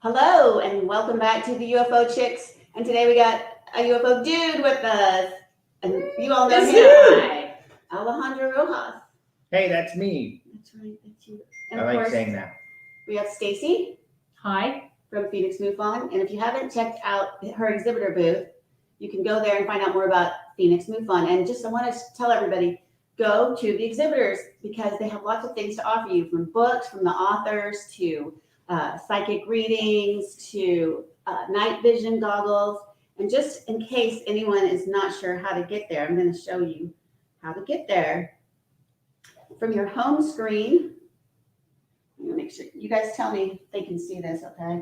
Hello and welcome back to the UFO Chicks. And today we got a UFO dude with us. And you all know him. Alejandro Rojas. Hey, that's me. That's right, that's you. And I like saying that. We have Stacy. Hi. From Phoenix MUFON. And if you haven't checked out her exhibitor booth, you can go there and find out more about Phoenix MUFON. And just I want to tell everybody, go to the exhibitors because they have lots of things to offer you, from books, from the authors, to psychic readings, to night vision goggles. And just in case anyone is not sure how to get there, I'm going to show you how to get there. From your home screen, I'm going to make sure you guys tell me if they can see this, okay?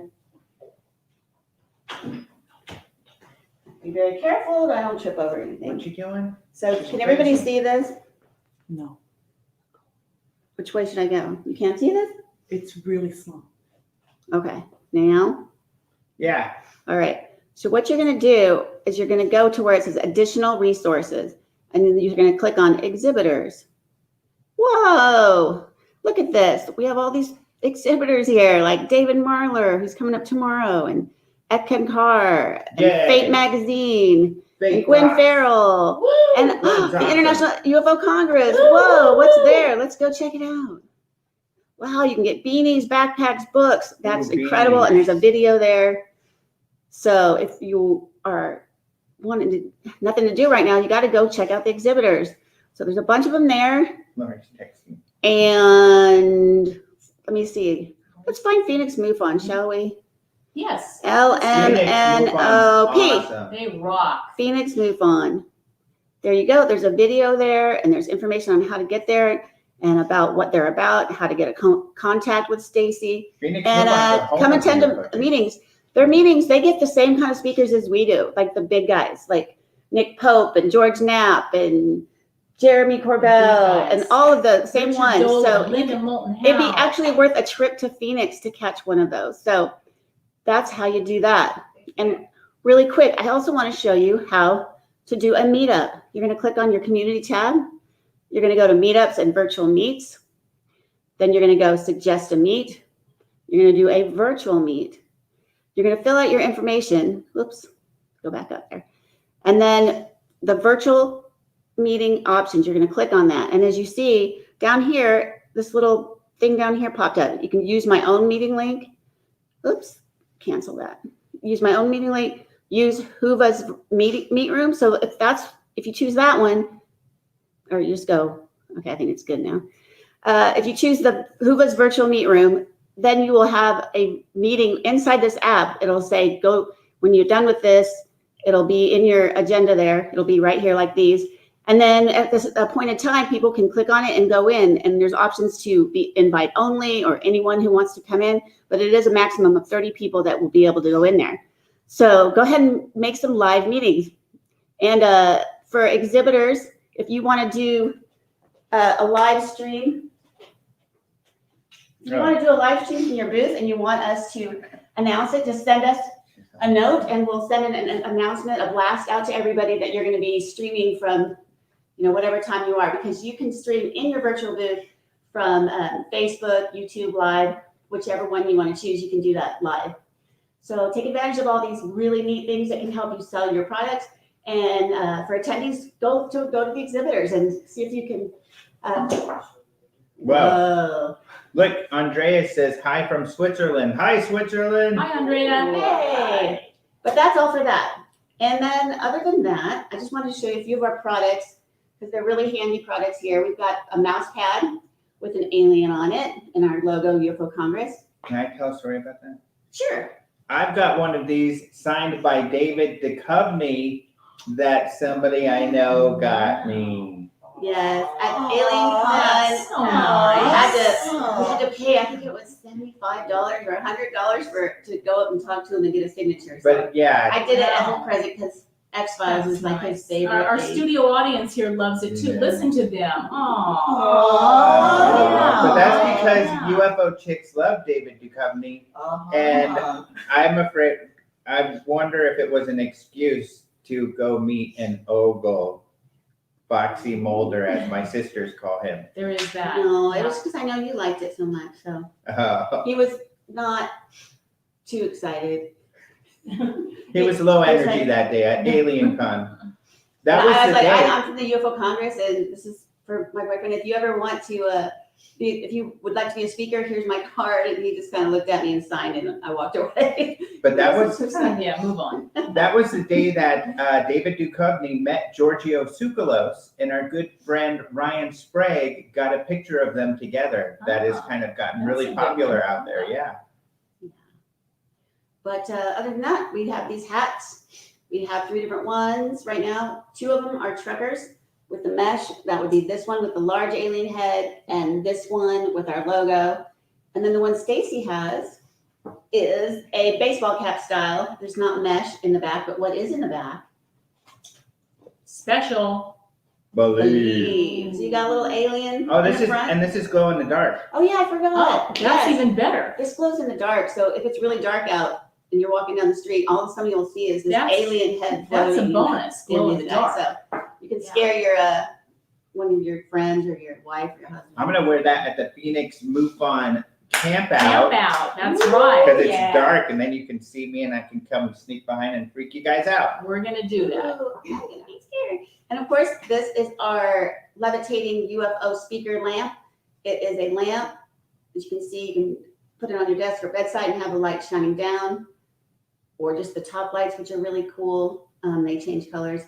Be very careful that I don't trip over anything. What you doing? So can everybody see this? No, Which way should I go? You can't see this? it's really small. Okay, now? Yeah. All right. So what you're going to do is you're going to go to where it says additional resources, and then you're going to click on exhibitors. Whoa, look at this. We have all these exhibitors here, like David Marler, who's coming up tomorrow, and Etkin Carr, and Yay. Fate Magazine, and Fake Gwen rock. Farrell, Woo! and That's the awesome. International UFO Congress. Whoa, what's there? Let's go check it out. Wow, you can get beanies, backpacks, books. That's Ooh, incredible. beanies. And there's a video there. So if you are wanting to, nothing to do right now, you got to go check out the exhibitors. So there's a bunch of them there. Lori's texting. And let me see. Let's find Phoenix MUFON, shall we? Yes, LMNOP. Awesome. they rock. Phoenix MUFON. There you go. There's a video there, and there's information on how to get there and about what they're about, how to get a contact with Stacy, Phoenix and MUFON's a whole come bunch of attend UFO the meetings. Their meetings, they get the same kind of speakers as we do, like the big guys, like Nick Pope and George Knapp and Jeremy Corbell guys. and all of the same Richard ones. Dolan, So Linda Moulton it'd be Howe. actually worth a trip to Phoenix to catch one of those. So that's how you do that. And really quick, I also want to show you how to do a meetup. You're going to click on your community tab. You're going to go to meetups and virtual meets. Then you're going to go suggest a meet. You're going to do a virtual meet. You're going to fill out your information. Whoops, go back up there. And then the virtual meeting options, you're going to click on that. And as you see down here, this little thing down here popped up. You can use my own meeting link. Oops, cancel that. Use my own meeting link. Use Huva's meet room. So if you choose that one, or you just go, okay, I think it's good now. If you choose the Huva's virtual meet room, then you will have a meeting inside this app. It'll say, go, when you're done with this, it'll be in your agenda there. It'll be right here like these. And then at this appointed time, people can click on it and go in. And there's options to be invite only or anyone who wants to come in. But it is a maximum of 30 people that will be able to go in there. So go ahead and make some live meetings. And for exhibitors, if you want to do a live stream, if you want to do a live stream from your booth and you want us to announce it, just send us a note and we'll send an announcement, a blast out to everybody that you're going to be streaming from, whatever time you are, because you can stream in your virtual booth from Facebook, YouTube Live, whichever one you want to choose, you can do that live. So take advantage of all these really neat things that can help you sell your products. And for attendees, go to the exhibitors and see if you can. Well, look, Andrea says hi from Switzerland. Hi, Switzerland. Hi, Andrea. Hey, but that's all for that. And then other than that, I just wanted to show you a few of our products because they're really handy products here. We've got a mouse pad with an alien on it and our logo, UFO Congress. Can I tell a story about that? Sure. I've got one of these signed by David Duchovny that somebody I know got me. Yes, at Oh, Alien that's so Con. nice. We had to pay, I think it was $75 or $100 to go up and talk to him and get a signature. So But yeah, I did it as a present because X-Files is like his favorite. Our thing. studio audience here loves it too. Yeah. Listen to them. Aw. but that's Yeah. because Yeah. UFO Chicks love David Duchovny. And I'm afraid, I wonder if it was an excuse to go meet an ogle, Foxy Mulder, as my sisters call him. There is that. No, it was because I know you liked it so much. So Oh. he was not too excited. He was low He was energy like- that day at Alien Con. That And was I the like, day. I'm from the UFO Congress, and this is for my boyfriend. If you ever want to, if you would like to be a speaker, here's my card. And he just kind of looked at me and signed, and I walked away. But that was Yeah, move on. that was the day that David Duchovny met Giorgio Tsoukalos, and our good friend Ryan Sprague got a picture of them together. That has kind of gotten That's a really good popular one. out there. Yeah. But other than that, we have these hats. We have 3 different ones right now. 2 of them are truckers with the mesh. That would be this one with the large alien head, and this one with our logo. And then the one Stacy has is a baseball cap style. There's not mesh in the back, but what is in the back? Special. Believe. So you got a little alien Oh, in this the is front. and this is glow in the dark. Oh yeah, I forgot. Oh, that's Yes. even better. This glows in the dark, so if it's really dark out and you're walking down the street, all of a sudden you'll see is this That's- alien head That's a floating bonus. Glow in the dark. So you can scare your one of your friends or your wife or your husband. I'm gonna wear that at the Phoenix MUFON camp Camp out out. That's right. because it's Yeah. dark, and then you can see me, and I can come sneak behind and freak you guys out. We're gonna do that. Ooh, I'm gonna be scared. And of course, this is our levitating UFO speaker lamp. It is a lamp, as you can see. You can put it on your desk or bedside and have the light shining down, or just the top lights, which are really cool. They change colors.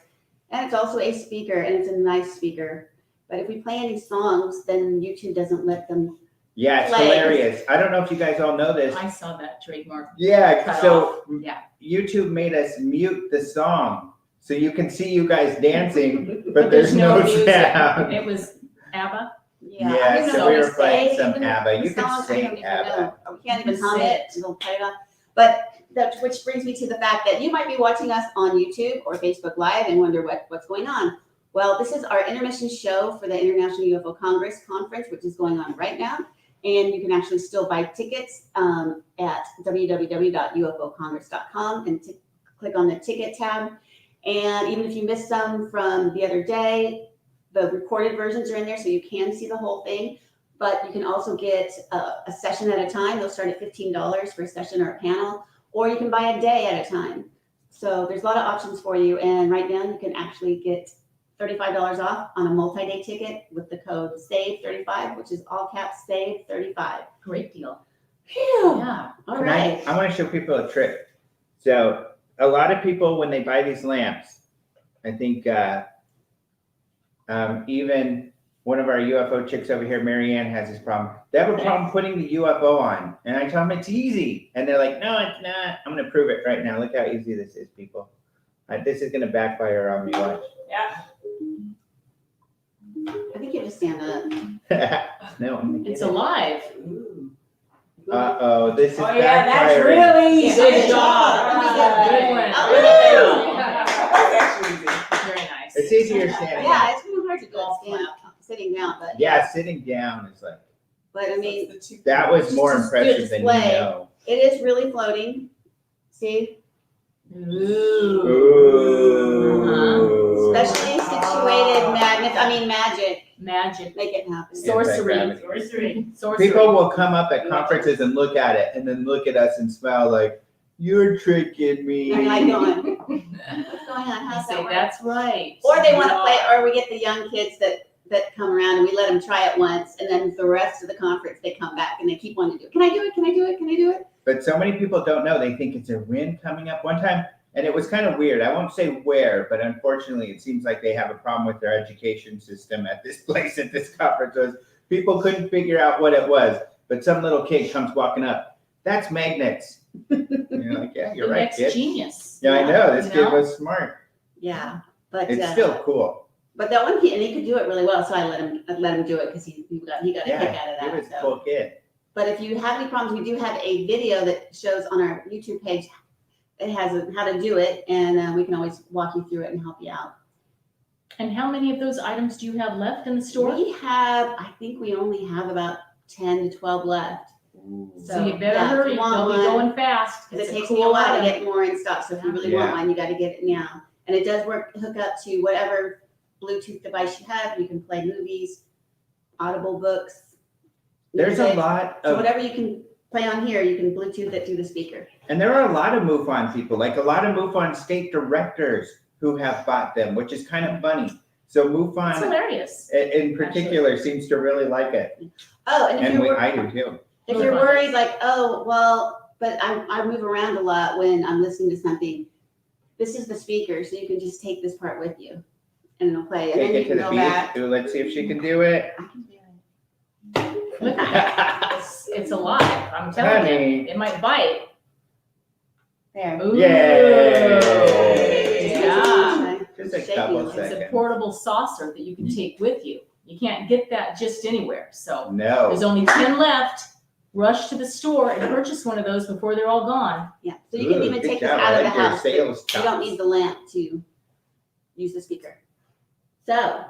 And it's also a speaker, and it's a nice speaker. But if we play any songs, then YouTube doesn't let them. Yeah, it's Play. hilarious. I don't know if you guys all know this. I saw that trademark. Yeah, Cut so off. Yeah. YouTube made us mute the song, so you can see you guys dancing, but there's no music. sound. It was ABBA. Yeah, Yeah, I don't so know we what were to playing say. some Even ABBA. the You could songs, I sing don't even ABBA. know. We can't even You hum can it. We'll play it on. But that, which brings me to the fact that you might be watching us on YouTube or Facebook Live and wonder what's going on. Well, this is our intermission show for the International UFO Congress conference, which is going on right now. And you can actually still buy tickets at www.ufocongress.com and click on the ticket tab. And even if you missed some from the other day, the recorded versions are in there, so you can see the whole thing. But you can also get a session at a time. They'll start at $15 for a session or a panel, or you can buy a day at a time. So there's a lot of options for you. And right now you can actually get $35 off on a multi-day ticket with the code SAVE35, which is all caps SAVE35. Great deal. Phew. Yeah. All Can right. I want to show people a trick. So a lot of people, when they buy these lamps, I think even one of our UFO chicks over here, Marianne, has this problem. They have a problem putting the UFO on. And I tell them it's easy. And they're like, no, it's not. I'm going to prove it right now. Look how easy this is, people. This is going to backfire on me. Watch. Yeah. I think you have to stand up. No, I'm going to It's get it. alive. Uh-oh, this is Oh, yeah, that's backfiring. really easy. Good job. Good one. Oh, That's actually easy. Very nice. It's easier standing up. Yeah, it's kind of hard to do Golf it stand, sitting down, but Yeah, sitting down is like, But I mean, that was more Just a good impressive than you display. know. it is really floating. See, Ooh. Ooh. specially situated magnets. I mean, magic. Magic. Make it happen. Sorcery. Anti-gravity. Sorcery. People will come up at conferences and look at it and then look at us and smile like, you're tricking me. I'm like going, what's going on? How's Say that work? that's right. Or they want to play, or we get the young kids that come around and we let them try it once, and then the rest of the conference they come back and they keep wanting to do it. Can I do it? Can I do it? Can I do it? But so many people don't know. They think it's a win coming up. One time, and it was kind of weird. I won't say where, but unfortunately, it seems like they have a problem with their education system at this place at this conference. Was people couldn't figure out what it was, but some little kid comes walking up. That's magnets. And you're like, yeah, you're The right, next kid. genius. Yeah, I know. This You kid know? was smart. Yeah, but It's still cool. But that one kid, and he could do it really well, so I let him do it because he got a kick out of He that. was a So. cool kid. But if you have any problems, we do have a video that shows on our YouTube page. It has how to do it, and we can always walk you through it and help you out. And how many of those items do you have left in the store? We have, I think we only have about 10 to 12 left. So you better yeah, if hurry. you want They'll be one, going fast. because It's it takes cool me a while to item. get more in stock. So if you really Yeah. want one, you got to get it now. And it does hook up to whatever Bluetooth device you have. You can play movies, Audible books. There's a music. lot So of whatever you can play on here, you can Bluetooth it through the speaker. And there are a lot of MUFON people, like a lot of MUFON state directors who have bought them, which is kind of funny. So It's MUFON hilarious. in particular seems to really like it. Oh, and if And you're I do too. if you're worried, like, oh, well, but I move around a lot when I'm listening to something, this is the speaker, so you can just take this part with you and it'll play. And Take then you it to can the go beach. back. Ooh, let's see if she can do it. I can do it. Look at that. It's alive. I'm telling Honey. you. It might bite. There. Ooh. Yay. Yeah. Just a Shaking. couple It's a seconds. portable saucer that you can take with you. You can't get that just anywhere. So No. there's only 10 left. Rush to the store and purchase one of those before they're all gone. Yeah, so you can Ooh, even good take this job. out I of the like your house. But sales you don't need the lamp to use the speaker. So,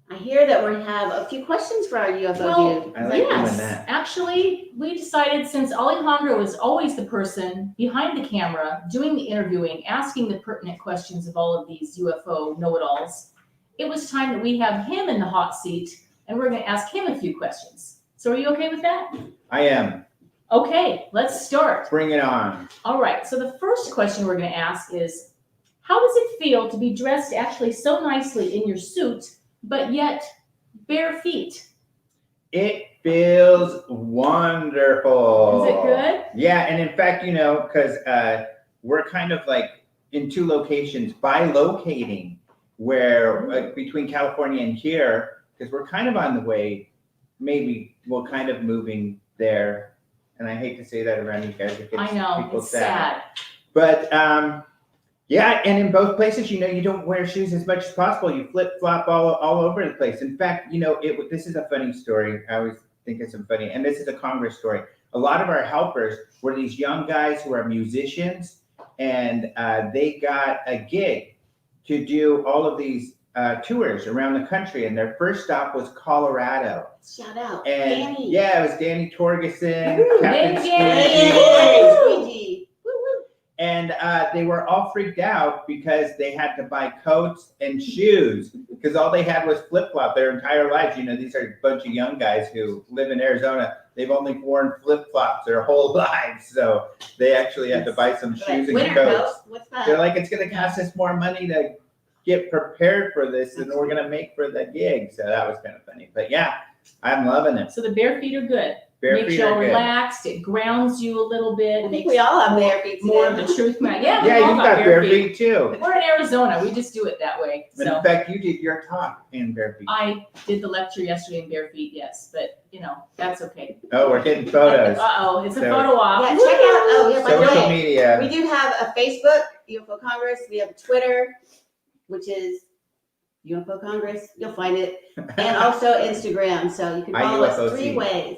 I hear that we have a few questions for our UFO Well, dude. I like doing yes, that. actually, we decided since Alejandro is always the person behind the camera, doing the interviewing, asking the pertinent questions of all of these UFO know-it-alls, it was time that we have him in the hot seat, and we're going to ask him a few questions. So are you okay with that? I am. Okay, let's start. Bring it on. All right, so the first question we're going to ask is, how does it feel to be dressed actually so nicely in your suit, but yet bare feet? It feels wonderful. Is it good? Yeah, and in fact, because we're kind of like in two locations, bilocating, where between California and here, because we're kind of on the way, maybe we're kind of moving there. And I hate to say that around you guys. It gets I know, people it's sad. But yeah, and in both places, you don't wear shoes as much as possible. You flip flop all over the place. In fact, this is a funny story. I always think it's funny, and this is a Congress story. A lot of our helpers were these young guys who are musicians, and they got a gig to do all of these tours around the country, and their first stop was Colorado. Shout out. And Danny. yeah, it was Danny Torgeson, Woo, Captain Danny, Squeegee. Squeegee. Woo, woo. And they were all freaked out because they had to buy coats and shoes because all they had was flip-flop their entire lives. These are a bunch of young guys who live in Arizona. They've only worn flip-flops their whole lives. So they actually had to buy some shoes and Winter coats. coat. What's that? They're like, it's going to cost us more money to get prepared for this than we're going to make for the gig. So that was kind of funny. But yeah, I'm loving it. So the bare feet are good. Bare Makes feet you all are good. relaxed. It grounds you a little bit. I think we all have bare feet more of today. the truth. Yeah, we Yeah, all you've got bare feet too. We're in Arizona. We just do it that way. And So in fact, you did your talk in bare feet. I did the lecture yesterday in bare feet, yes, but that's okay. Oh, we're getting photos. Uh-oh, it's a So- photo op. Yeah, check out. Oh, yeah, by the Social way, media. we do have a Facebook, UFO Congress. We have Twitter, which is UFO Congress. You'll find it. And also Instagram. So you can follow us IUFOC. 3 ways.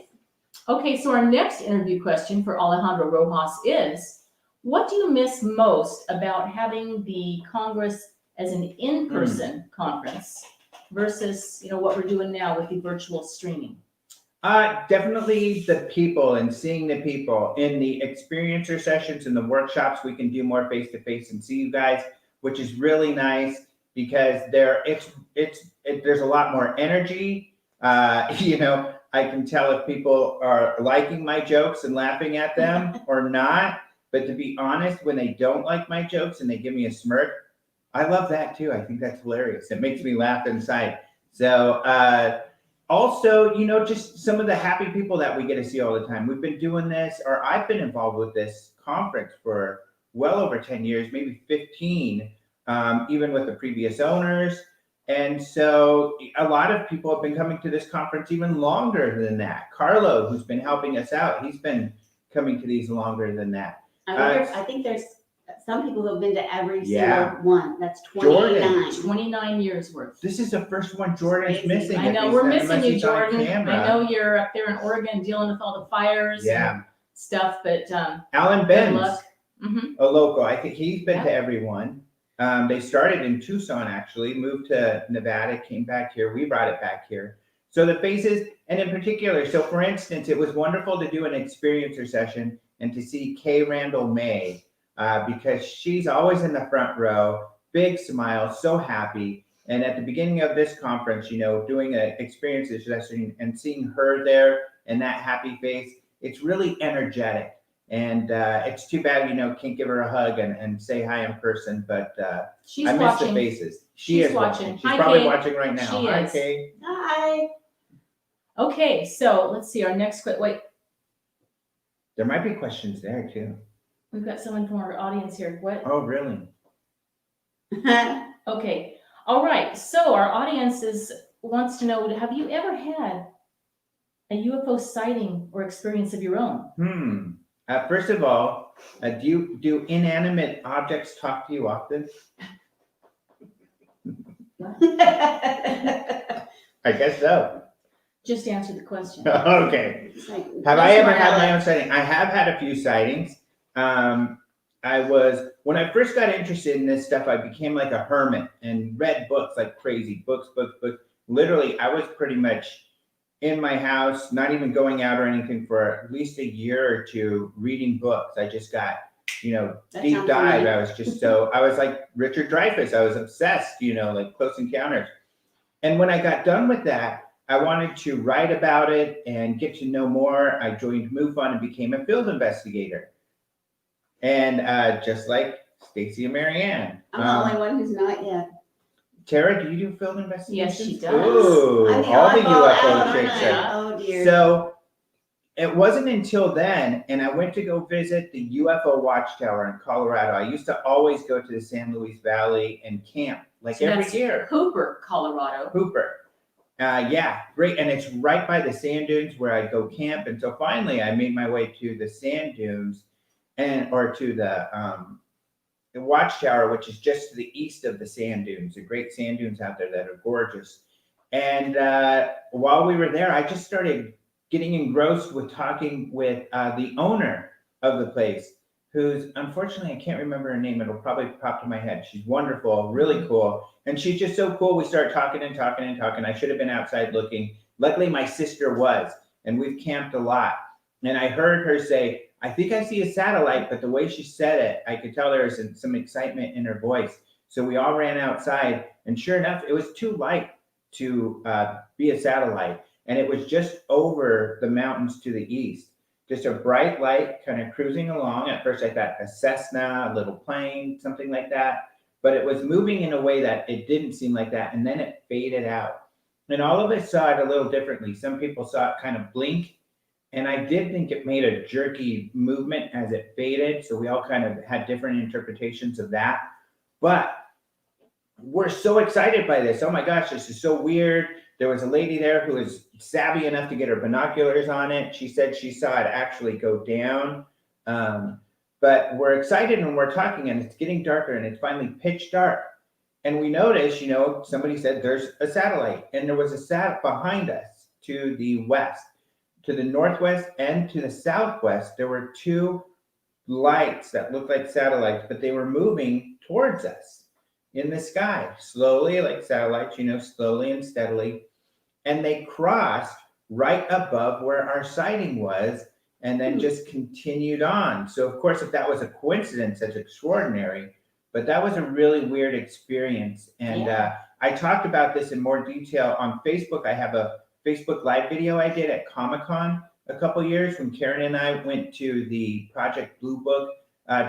Okay, so our next interview question for Alejandro Rojas is, what do you miss most about having the Congress as an in-person conference versus, what we're doing now with the virtual streaming? Definitely the people and seeing the people in the experiencer sessions and the workshops. We can do more face-to-face and see you guys, which is really nice because there's a lot more energy. I can tell if people are liking my jokes and laughing at them or not. But to be honest, when they don't like my jokes and they give me a smirk, I love that too. I think that's hilarious. It makes me laugh inside. So also, just some of the happy people that we get to see all the time. We've been doing this, or I've been involved with this conference for well over 10 years, maybe 15, even with the previous owners. And so a lot of people have been coming to this conference even longer than that. Carlo, who's been helping us out, he's been coming to these longer than that. I think there's some people who have been to every Yeah. single one. That's 29. 29 years worth. This is the first one Jordan's Crazy. missing. I know, at we're least, missing unless you, he's on Jordan. camera. I know you're up there in Oregon dealing with all the fires Yeah. and stuff, but Alan good Benz, luck. Mhm. a local. I think he's been Yeah. to every one. They started in Tucson, actually, moved to Nevada, came back here. We brought it back here. So the faces, and in particular, so for instance, it was wonderful to do an experiencer session and to see Kay Randall May, because she's always in the front row, big smile, so happy. And at the beginning of this conference, doing an experiencer session and seeing her there and that happy face, it's really energetic. And it's too bad, can't give her a hug and say hi in person, but She's I miss watching. the faces. She's Is watching. She's Hi, probably Kay. watching right now. She Hi, is. Kay. Hi. Okay, so let's see our next wait. There might be questions there too. We've got someone from our audience here. What? Oh, really? Okay. All right. So our audience wants to know, have you ever had a UFO sighting or experience of your own? First of all, do inanimate objects talk to you often? I guess so. Just answer the question. Okay. Have I ever had my own sighting? I have had a few sightings. When I first got interested in this stuff, I became like a hermit and read books like crazy. Books. Literally, I was pretty much in my house, not even going out or anything for at least a year or two, reading books. I just got, That deep sounds dive. familiar. I was like Richard Dreyfuss. I was obsessed, like Close Encounters. And when I got done with that, I wanted to write about it and get to know more. I joined MUFON and became a field investigator. And just like Stacy and Marianne. I'm the only one who's not yet. Tara, do you do field investigations? Yes, she does. Ooh, I'm the all the oddball UFO out, chicks. aren't I? Oh dear. So it wasn't until then, and I went to go visit the UFO Watchtower in Colorado. I used to always go to the San Luis Valley and camp, like So every that's year. Hooper, Colorado. Hooper. Yeah, great. And it's right by the sand dunes where I go camp. And so finally I made my way to the sand dunes or to the Watchtower, which is just to the east of the sand dunes, the great sand dunes out there that are gorgeous. And while we were there, I just started getting engrossed with talking with the owner of the place, who's, unfortunately, I can't remember her name. It'll probably pop to my head. She's wonderful, really cool. And she's just so cool. We started talking and talking and talking. I should have been outside looking. Luckily, my sister was, and we've camped a lot. And I heard her say, I think I see a satellite, but the way she said it, I could tell there was some excitement in her voice. So we all ran outside, and sure enough, it was too light to be a satellite. And it was just over the mountains to the east. Just a bright light kind of cruising along. At first I thought a Cessna, a little plane, something like that. But it was moving in a way that it didn't seem like that. And then it faded out. And all of us saw it a little differently. Some people saw it kind of blink. And I did think it made a jerky movement as it faded. So we all kind of had different interpretations of that. But we're so excited by this. Oh my gosh, this is so weird. There was a lady there who was savvy enough to get her binoculars on it. She said she saw it actually go down. But we're excited and we're talking, and it's getting darker, and it's finally pitch dark. And we noticed, somebody said there's a satellite, and there was a sat behind us to the west, to the northwest, and to the southwest. There were two lights that looked like satellites, but they were moving towards us in the sky, slowly, like satellites, slowly and steadily. And they crossed right above where our sighting was, and then just continued on. So of course, if that was a coincidence, that's extraordinary, but that was a really weird experience. And I talked about this in more detail on Facebook. I have a Facebook Live video I did at Comic-Con a couple years when Karen and I went to the Project Blue Book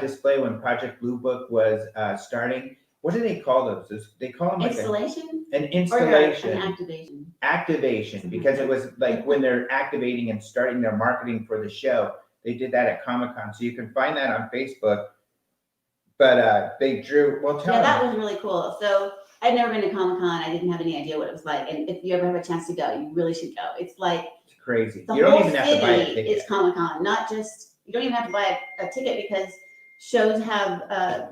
display when Project Blue Book was starting. What do they call those? They call them like Installation? an installation. Or an activation. Activation, because it was like when they're activating and starting their marketing for the show. They did that at Comic-Con. So you can find that on Facebook. But they drew, That was really cool. So I'd never been to Comic-Con. I didn't have any idea what it was like. And if you ever have a chance to go, you really should go. It's like it's crazy. The You don't whole even have to buy a city ticket. is Comic-Con, not just, you don't even have to buy a ticket because shows have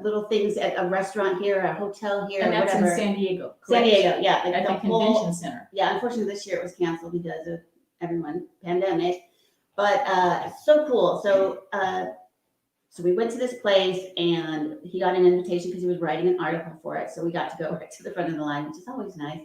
little things at a restaurant here, a hotel here, And that's whatever. in San Diego. San correct? Diego, yeah. Like At the convention center. Yeah, unfortunately this year it was canceled because of pandemic. But so cool. So we went to this place and he got an invitation because he was writing an article for it. So we got to go right to the front of the line, which is always nice.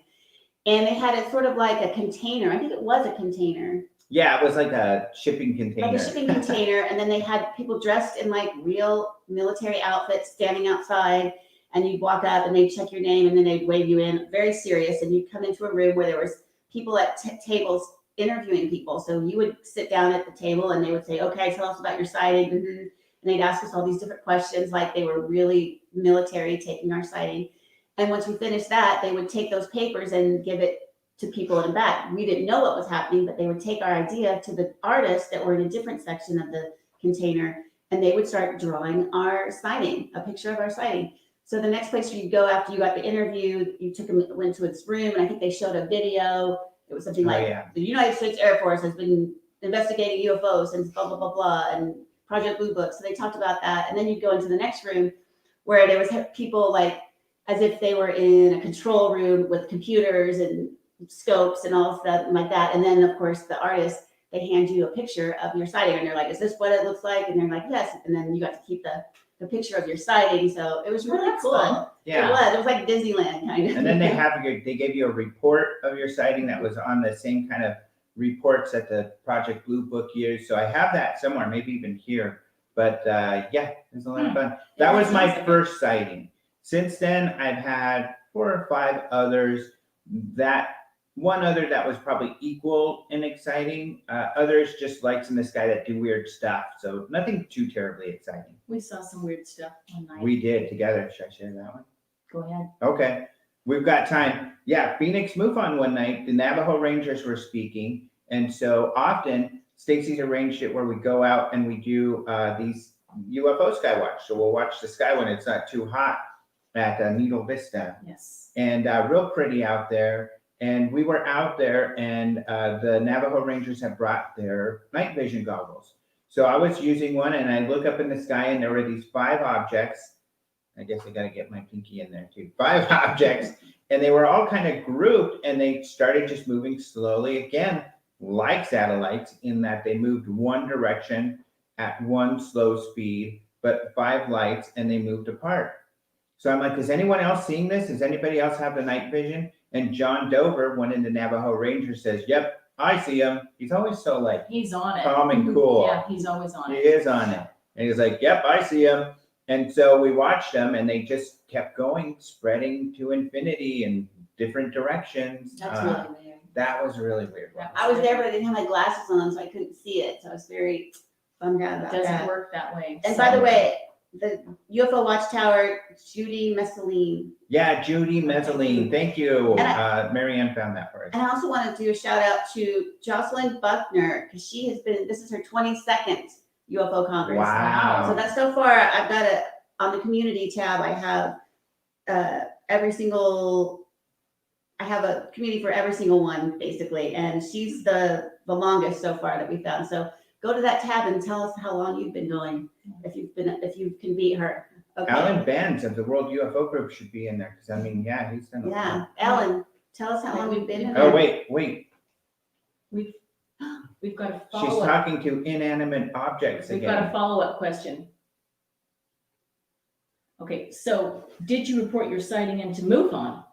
And they had it sort of like a container. I think it was a container. Yeah, it was like a shipping container. Like a shipping container, and then they had people dressed in like real military outfits standing outside, and you'd walk up and they'd check your name and then they'd wave you in, very serious, and you'd come into a room where there was people at tables interviewing people. So you would sit down at the table and they would say, okay, tell us about your sighting. And they'd ask us all these different questions, like they were really military taking our sighting. And once we finished that, they would take those papers and give it to people in the back. We didn't know what was happening, but they would take our idea to the artists that were in a different section of the container, and they would start drawing our sighting, a picture of our sighting. So the next place you go after you got the interview, you took them, went to its room, and I think they showed a video. It was something like, the United States Air Force has been investigating UFOs since blah, blah, blah, blah, and Project Blue Book. So they talked about that. And then you go into the next room where there was people like, as if they were in a control room with computers and scopes and all stuff like that. And then of course the artists, they hand you a picture of your sighting and they're like, is this what it looks like? And they're like, yes. And then you got to keep the picture of your sighting. So it was really cool. Fun. Yeah. It was like Disneyland kind of. And then they gave you a report of your sighting that was on the same kind of reports that the Project Blue Book used. So I have that somewhere, maybe even here. But yeah, it was a lot of fun. That was my first sighting. Since then, I've had 4 or 5 others. That one other that was probably equal in exciting. Others just lights in the sky that do weird stuff. So nothing too terribly exciting. We saw some weird stuff one night. We did together. Should I share that one? Go ahead. Okay. We've got time. Yeah, Phoenix MUFON one night, the Navajo Rangers were speaking. And so often, Stacy's arranged it where we go out and we do these UFO sky watch. So we'll watch the sky when it's not too hot at Needle Vista. Yes. And real pretty out there. And we were out there and the Navajo Rangers had brought their night vision goggles. So I was using one and I look up in the sky and there were these 5 objects. I guess I got to get my pinky in there too. 5 objects. And they were all kind of grouped and they started just moving slowly again, like satellites, in that they moved one direction at one slow speed, but 5 lights, and they moved apart. So I'm like, is anyone else seeing this? Does anybody else have the night vision? And John Dover, one in the Navajo Rangers, says, yep, I see him. He's always so like He's on it. calm and cool. Yeah, he's always on He it. is on it. And he's like, yep, I see him. And so we watched them and they just kept going, spreading to infinity in different directions. That's really weird. That was really weird. I was there, but I didn't have my glasses on, so I couldn't see it. So I was very bummed out It about doesn't that. work that way. And by the way, the UFO Watchtower, Judy Messeline. Yeah, Judy Messeline. Thank you. And Marianne found that for us. And I also want to do a shout out to Jocelyn Buckner, because she has been, this is her 22nd UFO Congress. Wow. So that's so far, I've got it on the community tab. I have I have a community for every single one, basically. And she's the longest so far that we found. So go to that tab and tell us how long you've been going, if you can beat her. Okay. Alan Benz of the World UFO Group should be in there, because I mean, yeah, he's done a lot. Yeah, Ellen, tell us how long you've been in Oh, there. wait. We've got a She's follow-up. talking to inanimate objects We've got a again. follow-up question. Okay, so did you report your sighting into MUFON?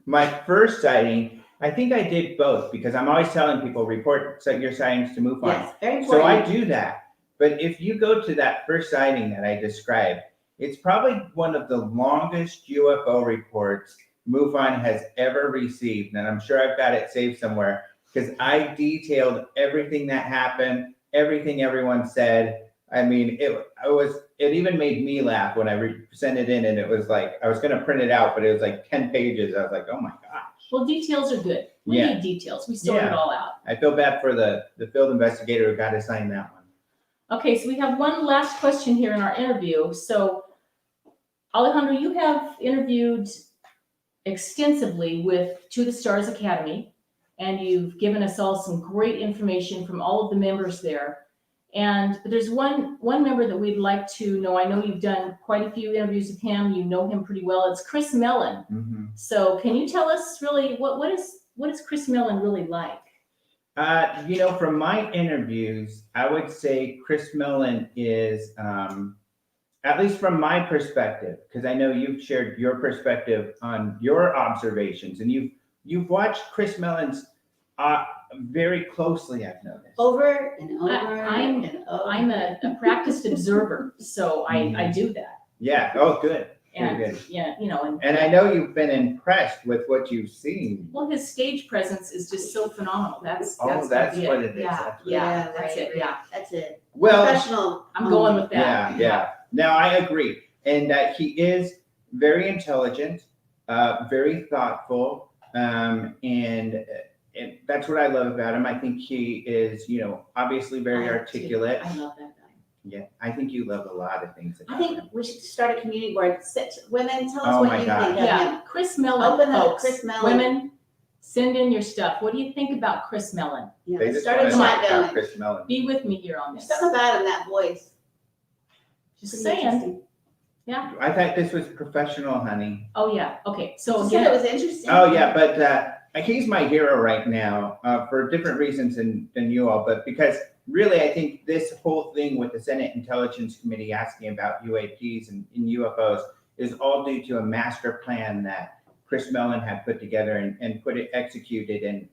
My first sighting, I think I did both, because I'm always telling people report your sightings to MUFON. Yes, very So important. I do that. But if you go to that first sighting that I described, it's probably one of the longest UFO reports MUFON has ever received. And I'm sure I've got it saved somewhere, because I detailed everything that happened, everything everyone said. I mean, it even made me laugh when I sent it in, and it was like, I was going to print it out, but it was like 10 pages. I was like, oh my gosh. Well, details are good. We Yeah. need details. We sort it Yeah. all out. I feel bad for the field investigator who got to sign that one. Okay, so we have one last question here in our interview. So, Alejandro, you have interviewed extensively with To the Stars Academy, and you've given us all some great information from all of the members there. And there's one member that we'd like to know. I know you've done quite a few interviews with him. You know him pretty well. It's Chris Mellon. Mm-hmm. So can you tell us really what is Chris Mellon really like? From my interviews, I would say Chris Mellon is, at least from my perspective, because I know you've shared your perspective on your observations, and you've watched Chris Mellon's very closely, I've noticed. Over and over I'm and over. I'm a practiced observer, so I do that. Yeah. Oh, good. And, good. yeah, And I know you've been impressed with what you've seen. well, his stage presence is just so phenomenal. That's Oh, gonna that's be what it is. Yeah, That's what yeah, right, that's it, right. yeah. That's it. Well, Professional. I'm going with that. yeah. No, I agree. And he is very intelligent, very thoughtful, and that's what I love about him. I think he is, obviously very I do. articulate. I love that guy. Yeah, I think you love a lot of things I about think him. we should start a community board. Women, tell us Oh what my you God. think of Yeah, him. Chris Mellon, Open up, folks. Chris Mellon. Women, send in your stuff. What do you think about Chris Mellon? Yeah, They let's just start want a to chat talk about going. Chris Mellon. Be with me here on There's this. something about him, that voice. Just Pretty saying. interesting. Yeah. I thought this was professional, honey. Oh, yeah. Okay. So Just said it again, was interesting. Oh yeah, but he's my hero right now for different reasons than you all. But because really, I think this whole thing with the Senate Intelligence Committee asking about UAPs and UFOs is all due to a master plan that Chris Mellon had put together and executed, and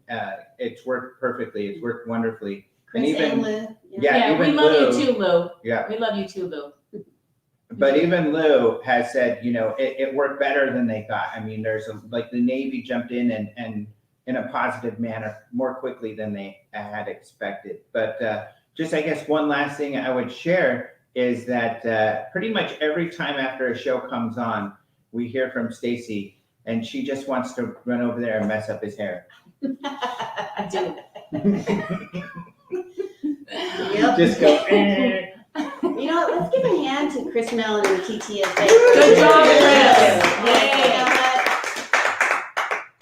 it's worked perfectly. It's worked wonderfully. Chris and even Lou. yeah, we even love Lou, you too, Lou. Yeah, We love you too, Lou. but even Lou has said, it worked better than they thought. I mean, like the Navy jumped in and in a positive manner more quickly than they had expected. But just, I guess, one last thing I would share is that pretty much every time after a show comes on, we hear from Stacy, and she just wants to run over there and mess up his hair. I do. Yep. Just go. "Eh." You know what? Let's give a hand to Chris Mellon and the TTSA. Good job, Chris. Chris. You know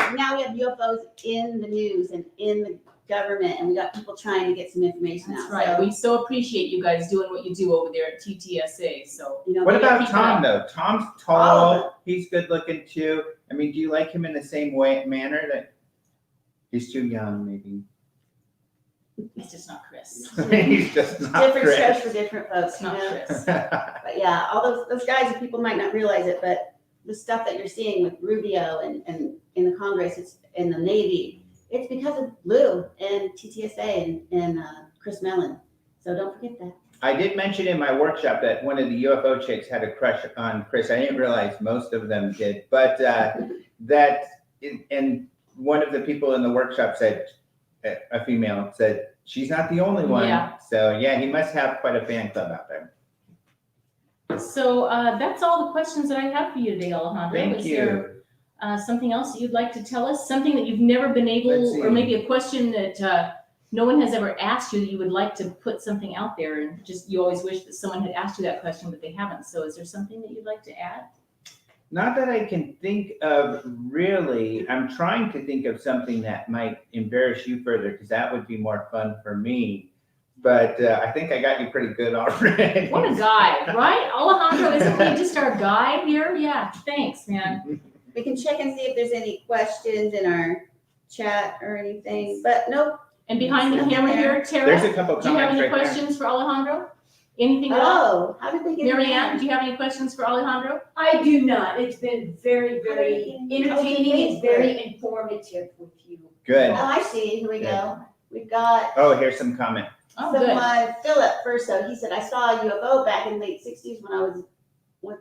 what? Now we have UFOs in the news and in the government, and we got people trying to get some information That's out. right. So, We so appreciate you guys doing what you do over there at TTSA. So What about keep it Tom up. though? Tom's All of tall. He's good looking too. I mean, do you like him in the same manner that he's too young, maybe? It's just not Chris. He's just not different Chris. strokes for different folks, It's you not know? Chris. But yeah, all those guys, people might not realize it, but the stuff that you're seeing with Rubio and in the Congress, it's in the Navy, it's because of Lou and TTSA and Chris Mellon. So don't forget that. I did mention in my workshop that one of the UFO chicks had a crush on Chris. I didn't realize most of them did, but and one of the people in the workshop said, a female said, she's not the only one. Yeah. So yeah, he must have quite a fan club out there. So that's all the questions that I have for you today, Alejandro. Thank Is you. there something else that you'd like to tell us? Something that you've never been Let's able, see. or maybe a question that no one has ever asked you that you would like to put something out there, and just you always wish that someone had asked you that question, but they haven't. So is there something that you'd like to add? Not that I can think of really. I'm trying to think of something that might embarrass you further, because that would be more fun for me. But I think I got you pretty good already. What a guy, right? Alejandro, isn't he just our guy here? Yeah, thanks, man. We can check and see if there's any questions in our chat or anything, but nope. And behind the camera here, There's Tara, a couple do you have comments any right there. questions for Alejandro? Anything at all? Oh, how did they get Mary in Ann, there? do you have any questions for Alejandro? I do not. It's been very, very entertaining and very informative with you. Good. Oh, I see. Here we go. We've got Oh, here's some comment. Oh, good. someone, Philip first, so he said, I saw a UFO back in the late 60s when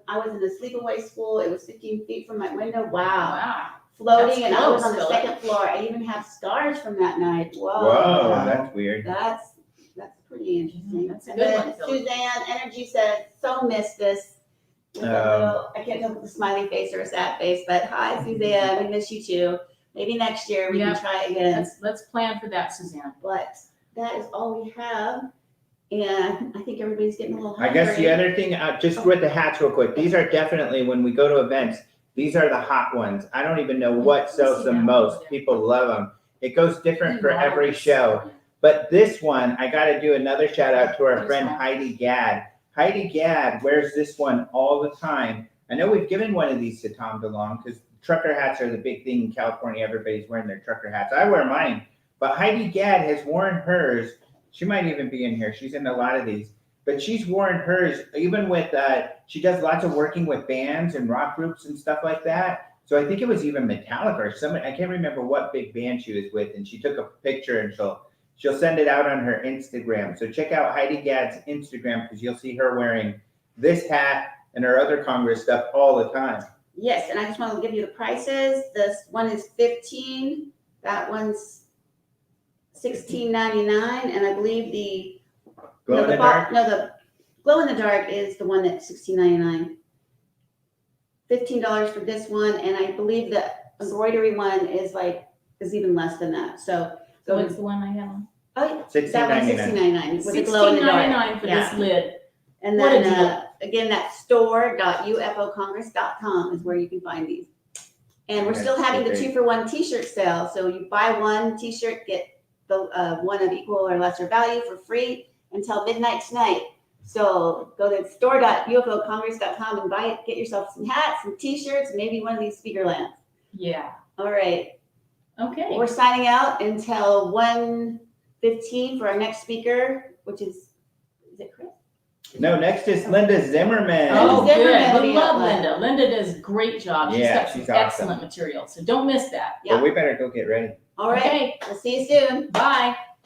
I was in a sleepaway school. It was 15 feet from my window. Wow. Wow. Floating, and That's I was close, on the Philip. second floor. I even have scars from that night. Whoa. Whoa, that's weird. That's pretty interesting. That's a And good then one, Philip. Suzanne Energy said, so missed this. With a little, I can't tell if it's a smiley face or a sad face, but hi Suzanne, we miss you too. Maybe next year we Yeah. can try again. Let's plan for that, Suzanne. But that is all we have. And I think everybody's getting a little I hungry. guess the other thing, just with the hats real quick, these are definitely, when we go to events, these are the hot ones. I don't even know what sells the most. People love them. It goes different for every show. But this one, I got to do another shout out to our friend Heidi Gadd. Heidi Gadd wears this one all the time. I know we've given one of these to Tom DeLong because trucker hats are the big thing in California. Everybody's wearing their trucker hats. I wear mine. But Heidi Gadd has worn hers. She might even be in here. She's in a lot of these. But she's worn hers even with, she does lots of working with bands and rock groups and stuff like that. So I think it was even Metallica or somebody, I can't remember what big band she was with. And she took a picture and she'll send it out on her Instagram. So check out Heidi Gadd's Instagram because you'll see her wearing this hat and our other Congress stuff all the time. Yes, and I just want to give you the prices. This one is 15, that one's 16.99, and I believe the Glow in the dark? No, the glow in the dark is the one that's 16.99. $15 for this one, and I believe the embroidery one is even less than that. So So what's the one I have on? that one's $16.99 with the glow in the dark. $16.99 for this lid. And What a then again, that's store.ufocongress.com is where you can find these. And we're still having the 2-for-1 T-shirt sale. So you buy one T-shirt, get the one of equal or lesser value for free until midnight tonight. So go to store.ufocongress.com and buy it. Get yourself some hats, some T-shirts, maybe one of these speaker lamps. Yeah. All right. Okay. We're signing out until 1:15 for our next speaker, which is it Chris? No, next is Linda Zimmerman. Oh, Zimmerman good. will We be love up Linda. Linda does a great job. She's Yeah, got some she's awesome. excellent material. So don't miss that. Yeah. But we better go get ready. All right. Okay. We'll see you soon. Bye.